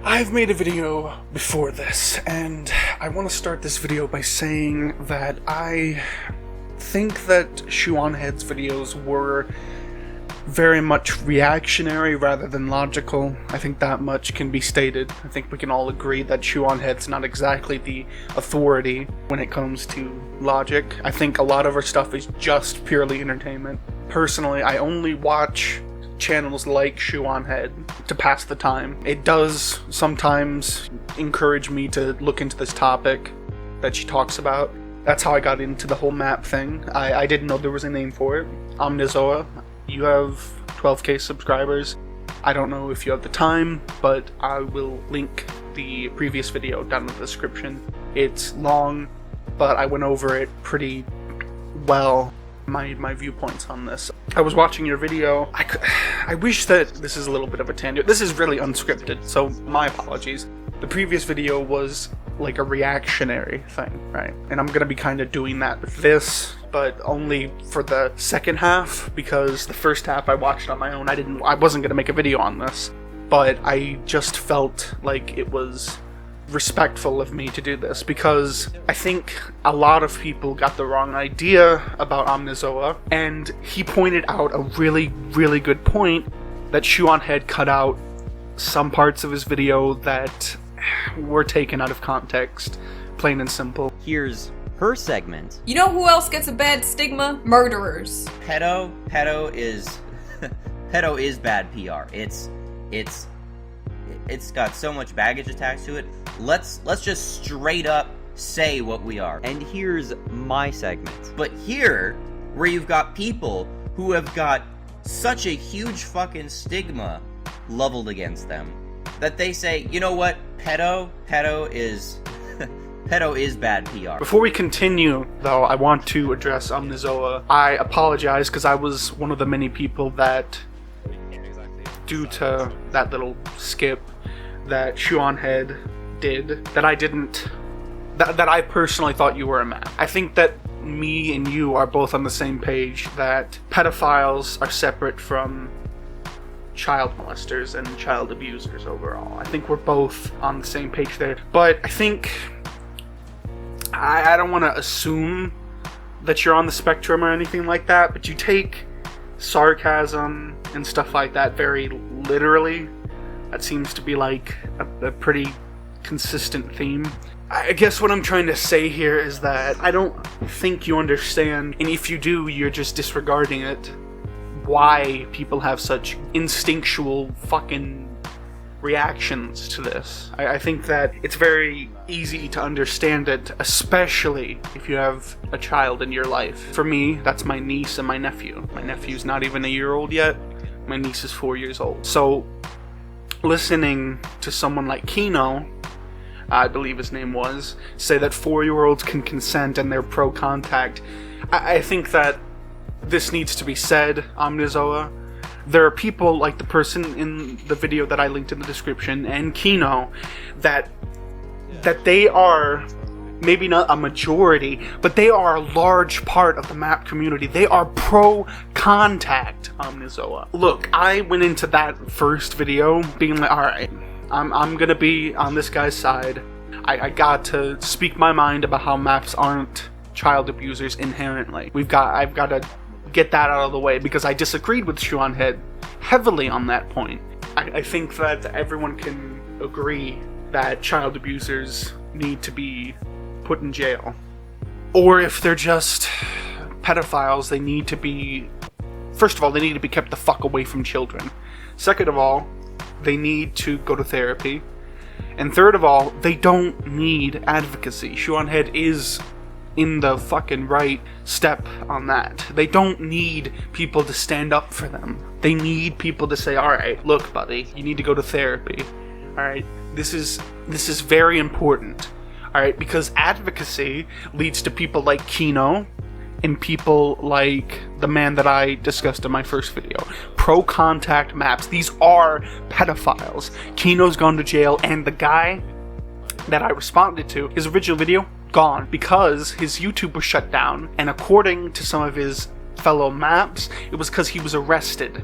I've made a video before this, and I want to start this video by saying that I think that Shoeonheads videos were very much reactionary rather than logical. I think that much can be stated. I think we can all agree that Shoeonhead's not exactly the authority when it comes to logic. I think a lot of our stuff is just purely entertainment. Personally, I only watch channels like Shoeonhead to pass the time. It does sometimes encourage me to look into this topic that she talks about. That's how I got into the whole map thing. I didn't know there was a name for it. Omnizoa, you have 12k subscribers. I don't know if you have the time, but I will link the previous video down in the description. It's long, but I went over it pretty well. My viewpoints on this. I was watching your video. I wish that this is a little bit of a tangent. This is really unscripted, so my apologies. The previous video was like a reactionary thing, right? And I'm gonna be kind of doing that with this, but only for the second half, because the first half I watched on my own. I wasn't gonna make a video on this, but I just felt like it was respectful of me to do this, because I think a lot of people got the wrong idea about Omnizoa, and he pointed out a really, really good point that Shoeonhead cut out some parts of his video that were taken out of context, plain and simple. Here's her segment. You know who else gets a bad stigma? Murderers. Pedo is pedo is bad PR. It's got so much baggage attached to it. Let's just straight up say what we are. And here's my segment. But here, where you've got people who have got such a huge fucking stigma leveled against them, that they say, you know what, pedo is pedo is bad PR. Before we continue, though, I want to address Omnizoa. I apologize, because I was one of the many people that, due to that little skip that Shoeonhead did, that I personally thought you were a man. I think that me and you are both on the same page, that pedophiles are separate from child molesters and child abusers overall. I think we're both on the same page there. But I think I don't want to assume that you're on the spectrum or anything like that, but you take sarcasm and stuff like that very literally. That seems to be like a pretty consistent theme. I guess what I'm trying to say here is that I don't think you understand, and if you do, you're just disregarding it, why people have such instinctual fucking reactions to this. I think that it's very easy to understand it, especially if you have a child in your life. For me, that's my niece and my nephew. My nephew's not even a year old yet. My niece is 4 years old. So listening to someone like Kino, I believe his name was, say that 4-year-olds can consent and they're pro-contact, I think that this needs to be said, Omnizoa. There are people like the person in the video that I linked in the description and Kino that they are maybe not a majority, but they are a large part of the map community. They are pro-contact, Omnizoa. Look, I went into that first video being like, alright, I'm gonna be on this guy's side. I got to speak my mind about how maps aren't child abusers inherently. I've got to get that out of the way, because I disagreed with Shoeonhead heavily on that point. I think that everyone can agree that child abusers need to be put in jail. Or if they're just pedophiles, they need to be... First of all, they need to be kept the fuck away from children. Second of all, they need to go to therapy. And third of all, they don't need advocacy. Shoeonhead is in the fucking right step on that. They don't need people to stand up for them. They need people to say, alright, look buddy, you need to go to therapy. Alright, this is very important. Alright, because advocacy leads to people like Kino and people like the man that I discussed in my first video. Pro-contact maps. These are pedophiles. Kino's gone to jail, and the guy that I responded to, his original video, gone because his YouTube was shut down, and according to some of his fellow maps, it was because he was arrested.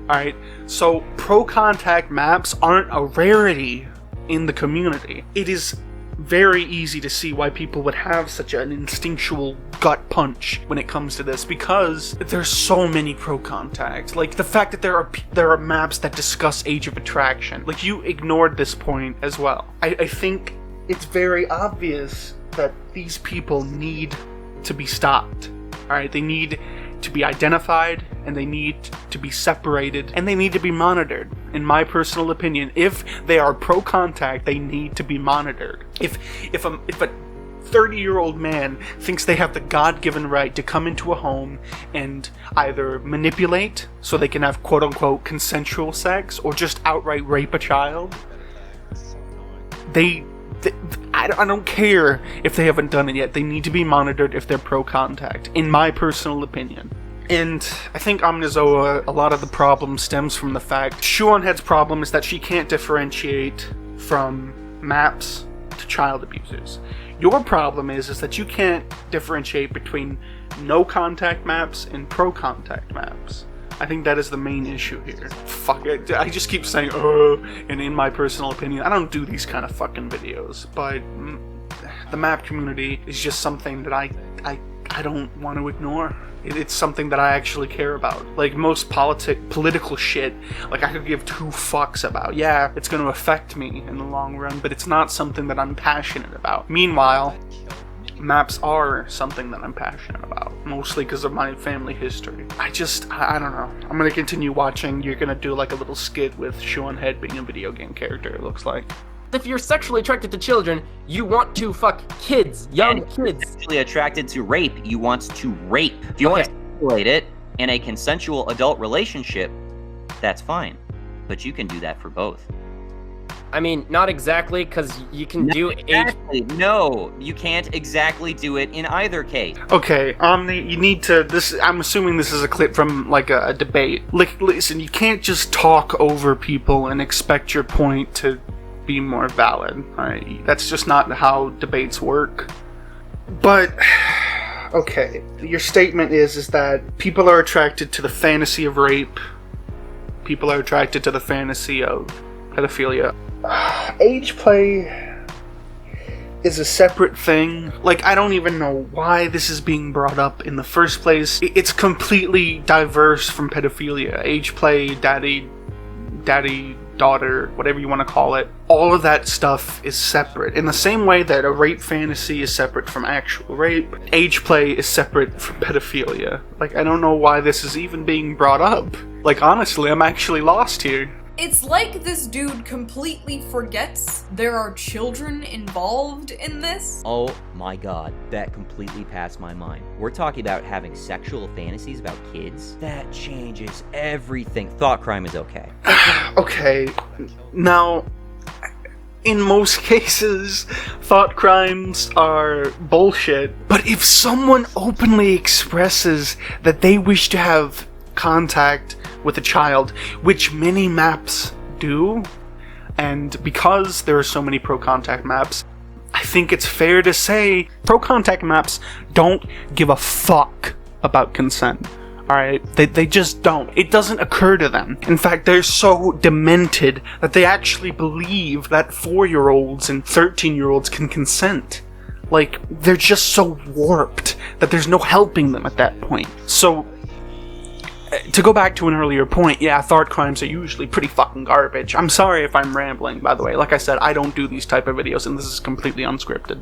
Alright, so pro-contact maps aren't a rarity in the community. It is very easy to see why people would have such an instinctual gut punch when it comes to this, because there's so many pro contact. Like, the fact that there are maps that discuss age of attraction. Like, you ignored this point as well. I think it's very obvious that these people need to be stopped. Alright, they need to be identified, and they need to be separated, and they need to be monitored. In my personal opinion, if they are pro-contact, they need to be monitored. If a 30-year-old man thinks they have the God-given right to come into a home and either manipulate so they can have quote-unquote consensual sex, or just outright rape a child, I don't care if they haven't done it yet. They need to be monitored if they're pro-contact, in my personal opinion. And I think Omnizoa, a lot of the problem stems from the fact Shoeonhead's problem is that she can't differentiate from maps to child abusers. Your problem is that you can't differentiate between no-contact maps and pro-contact maps. I think that is the main issue here. Fuck it. I just keep saying, and in my personal opinion, I don't do these kind of fucking videos, but the map community is just something that I don't want to ignore. It's something that I actually care about. Like, most political shit, like, I could give two fucks about. Yeah, it's going to affect me in the long run, but it's not something that I'm passionate about. Meanwhile, maps are something that I'm passionate about, mostly because of my family history. I don't know. I'm gonna continue watching. You're gonna do like a little skit with Shoeonhead being a video game character, it looks like. If you're sexually attracted to children, you want to fuck kids, young kids. Sexually attracted to rape, you want to rape. If you want to simulate it in a consensual adult relationship, that's fine. But you can do that for both. I mean, not exactly, because you can do exactly. No, you can't exactly do it in either case. Okay, Omni, you need to. I'm assuming this is a clip from like a debate. Listen, you can't just talk over people and expect your point to be more valid. Alright, that's just not how debates work. But okay, your statement is that people are attracted to the fantasy of rape. People are attracted to the fantasy of pedophilia. Age play is a separate thing. Like, I don't even know why this is being brought up in the first place. It's completely diverse from pedophilia. Age play, daddy, daughter, whatever you want to call it. All of that stuff is separate. In the same way that a rape fantasy is separate from actual rape, age play is separate from pedophilia. Like, I don't know why this is even being brought up. Like, honestly, I'm actually lost here. It's like this dude completely forgets there are children involved in this. Oh my god, that completely passed my mind. We're talking about having sexual fantasies about kids? That changes everything. Thought crime is okay. Okay, now, in most cases, thought crimes are bullshit, but if someone openly expresses that they wish to have contact with a child, which many maps do, and because there are so many pro-contact maps, I think it's fair to say pro-contact maps don't give a fuck about consent. Alright? They just don't. It doesn't occur to them. In fact, they're so demented that they actually believe that 4-year-olds and 13-year-olds can consent. Like, they're just so warped that there's no helping them at that point. So, to go back to an earlier point, yeah, thought crimes are usually pretty fucking garbage. I'm sorry if I'm rambling, by the way. Like I said, I don't do these type of videos, and this is completely unscripted.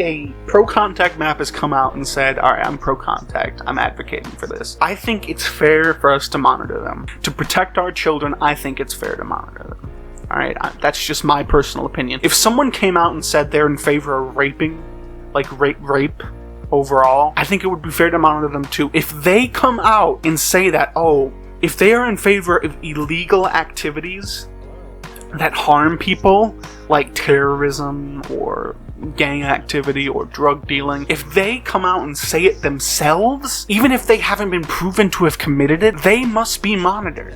A pro-contact map has come out and said, alright, I'm pro-contact, I'm advocating for this. I think it's fair for us to monitor them. To protect our children, I think it's fair to monitor them. Alright, that's just my personal opinion. If someone came out and said they're in favor of raping, like rape, overall, I think it would be fair to monitor them too. If they come out and say that, if they are in favor of illegal activities that harm people, like terrorism or gang activity or drug dealing, if they come out and say it themselves, even if they haven't been proven to have committed it, they must be monitored.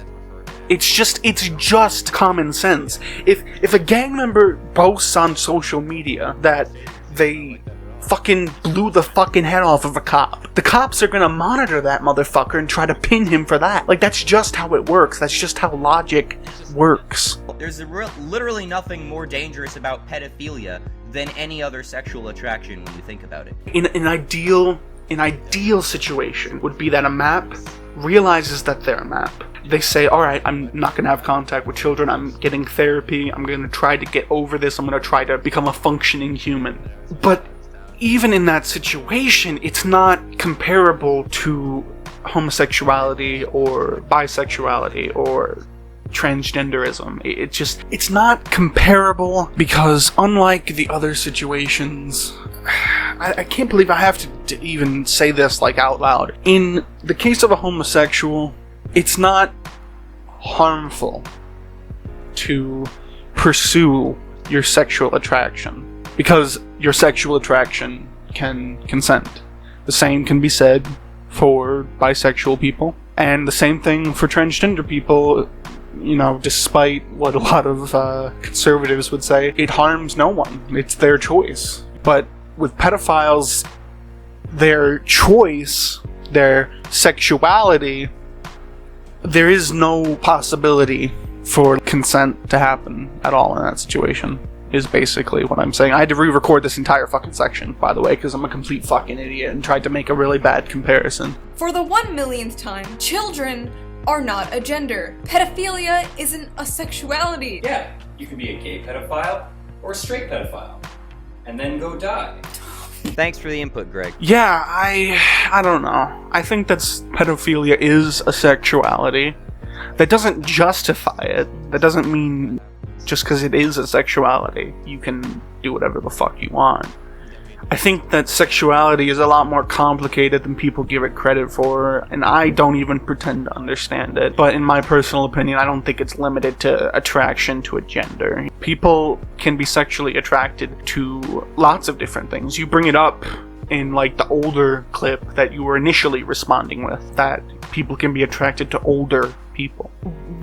It's just common sense. If a gang member boasts on social media that they fucking blew the fucking head off of a cop. The cops are gonna monitor that motherfucker and try to pin him for that. Like, that's just how it works. That's just how logic works. There's literally nothing more dangerous about pedophilia than any other sexual attraction when you think about it. An ideal situation would be that a map realizes that they're a map. They say, alright, I'm not going to have contact with children, I'm getting therapy, I'm going to try to get over this, I'm going to try to become a functioning human. But even in that situation, it's not comparable to homosexuality or bisexuality or transgenderism. It's not comparable because unlike the other situations, I can't believe I have to even say this like out loud. In the case of a homosexual, it's not harmful to pursue your sexual attraction because your sexual attraction can consent. The same can be said for bisexual people, and the same thing for transgender people. You know, despite what a lot of conservatives would say, it harms no one. It's their choice. But with pedophiles, their choice, their sexuality, there is no possibility for consent to happen at all in that situation, is basically what I'm saying. I had to re-record this entire fucking section, by the way, because I'm a complete fucking idiot and tried to make a really bad comparison. For the 1,000,000th time, children are not a gender. Pedophilia isn't a sexuality. Yeah, you can be a gay pedophile or a straight pedophile, and then go die. Thanks for the input, Greg. Yeah, I don't know. I think pedophilia is a sexuality. That doesn't justify it. That doesn't mean just because it is a sexuality, you can do whatever the fuck you want. I think that sexuality is a lot more complicated than people give it credit for, and I don't even pretend to understand it. But in my personal opinion, I don't think it's limited to attraction to a gender. People can be sexually attracted to lots of different things. You bring it up in like the older clip that you were initially responding with, that people can be attracted to older people.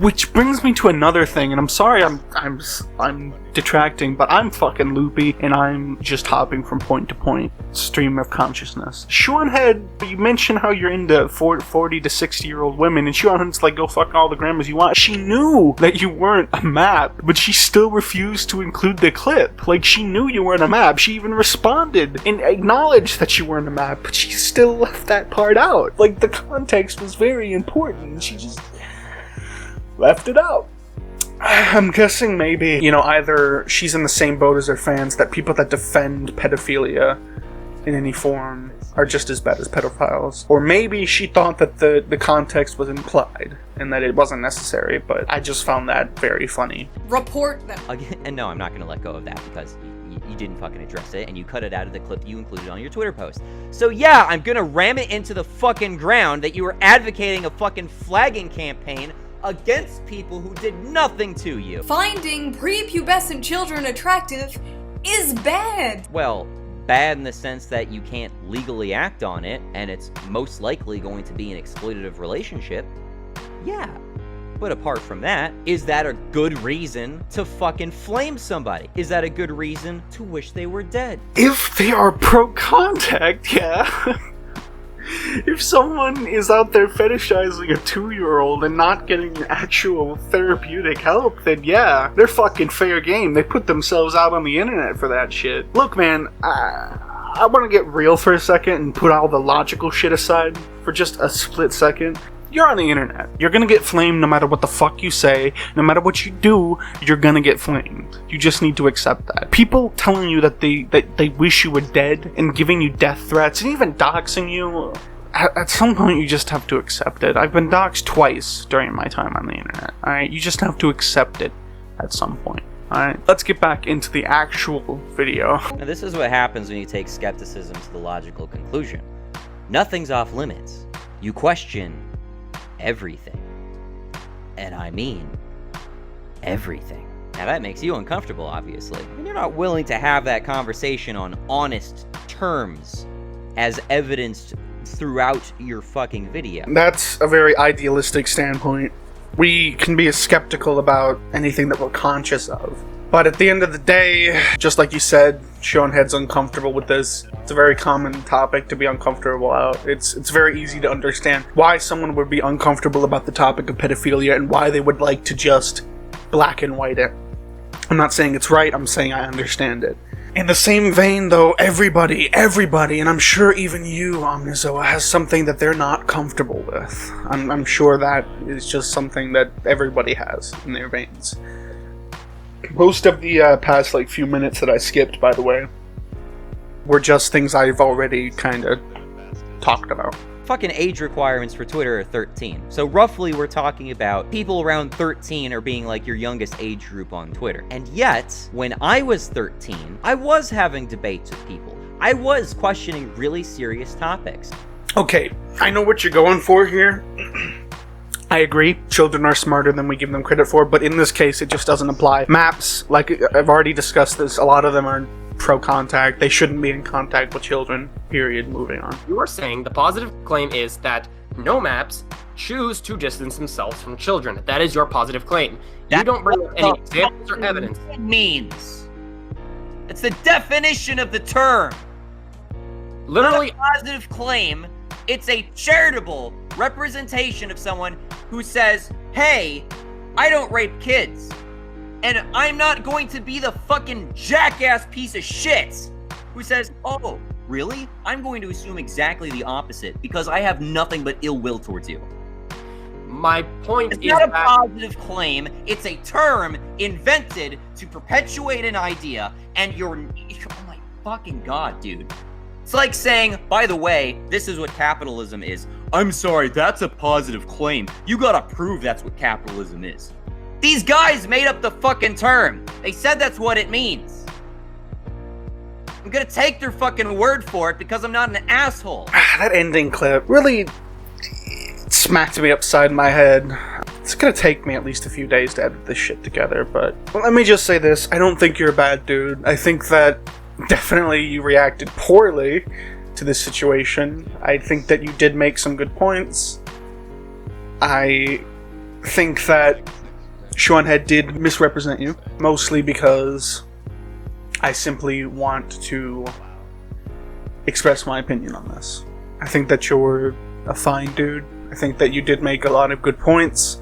Which brings me to another thing, and I'm sorry I'm detracting, but I'm fucking loopy, and I'm just hopping from point to point, stream of consciousness. Shoeonhead, you mentioned how you're into 40 to 60-year-old women, and Shoeonhead's like, go fuck all the grandmas you want. She knew that you weren't a map, but she still refused to include the clip. Like, she knew you weren't a map. She even responded and acknowledged that you weren't a map, but she still left that part out. Like, the context was very important, she just left it out. I'm guessing maybe, either she's in the same boat as her fans, that people that defend pedophilia in any form are just as bad as pedophiles. Or maybe she thought that the context was implied and that it wasn't necessary, but I just found that very funny. Report them. Again, and no, I'm not going to let go of that because you didn't fucking address it and you cut it out of the clip you included on your Twitter post. So yeah, I'm going to ram it into the fucking ground that you were advocating a fucking flagging campaign against people who did nothing to you. Finding prepubescent children attractive is bad. Well, bad in the sense that you can't legally act on it, and it's most likely going to be an exploitative relationship. Yeah. But apart from that, is that a good reason to fucking flame somebody? Is that a good reason to wish they were dead? If they are pro-contact, yeah. If someone is out there fetishizing a 2-year-old and not getting actual therapeutic help, then yeah, they're fucking fair game. They put themselves out on the internet for that shit. Look, man, I want to get real for a second and put all the logical shit aside for just a split second. You're on the internet. You're gonna get flamed no matter what the fuck you say. No matter what you do, you're gonna get flamed. You just need to accept that. People telling you that they wish you were dead and giving you death threats and even doxing you, at some point you just have to accept it. I've been doxed twice during my time on the internet. Alright, you just have to accept it at some point. Alright, let's get back into the actual video. Now this is what happens when you take skepticism to the logical conclusion. Nothing's off limits. You question everything. And I mean everything. Now that makes you uncomfortable, obviously. And you're not willing to have that conversation on honest terms as evidenced throughout your fucking video. That's a very idealistic standpoint. We can be skeptical about anything that we're conscious of. But at the end of the day, just like you said, Shoeonhead's uncomfortable with this. It's a very common topic to be uncomfortable about. It's very easy to understand why someone would be uncomfortable about the topic of pedophilia and why they would like to just black and white it. I'm not saying it's right, I'm saying I understand it. In the same vein, though, everybody, and I'm sure even you, Omnizoa, has something that they're not comfortable with. I'm sure that is just something that everybody has in their veins. Most of the past, few minutes that I skipped, by the way, were just things I've already kind of talked about. Fucking age requirements for Twitter are 13. So roughly we're talking about people around 13 are being like your youngest age group on Twitter. And yet, when I was 13, I was having debates with people. I was questioning really serious topics. Okay, I know what you're going for here. I agree, children are smarter than we give them credit for, but in this case it just doesn't apply. Maps, like I've already discussed this, a lot of them are pro-contact. They shouldn't be in contact with children, period. Moving on. You are saying the positive claim is that no maps choose to distance themselves from children. That is your positive claim. You don't bring up any examples or evidence. It means. It's the definition of the term. Literally, Not a positive claim. It's a charitable representation of someone who says, hey, I don't rape kids. And I'm not going to be the fucking jackass piece of shit who says, oh, really? I'm going to assume exactly the opposite because I have nothing but ill will towards you. my point It's is not a that positive claim. It's a term invented to perpetuate an idea, and oh my fucking god, dude. It's like saying, by the way, this is what capitalism is. I'm sorry, that's a positive claim. You gotta prove that's what capitalism is. These guys made up the fucking term. They said that's what it means. I'm gonna take their fucking word for it because I'm not an asshole. That ending clip really smacked me upside my head. It's gonna take me at least a few days to edit this shit together, but let me just say this. I don't think you're a bad dude. I think that definitely you reacted poorly to this situation. I think that you did make some good points. I think that Shoeonhead did misrepresent you, mostly because I simply want to express my opinion on this. I think that you're a fine dude. I think that you did make a lot of good points.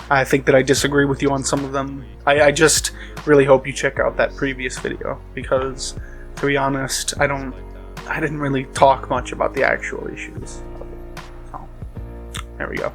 I think that I disagree with you on some of them. I just really hope you check out that previous video, because to be honest, I didn't really talk much about the actual issues. So, there we go.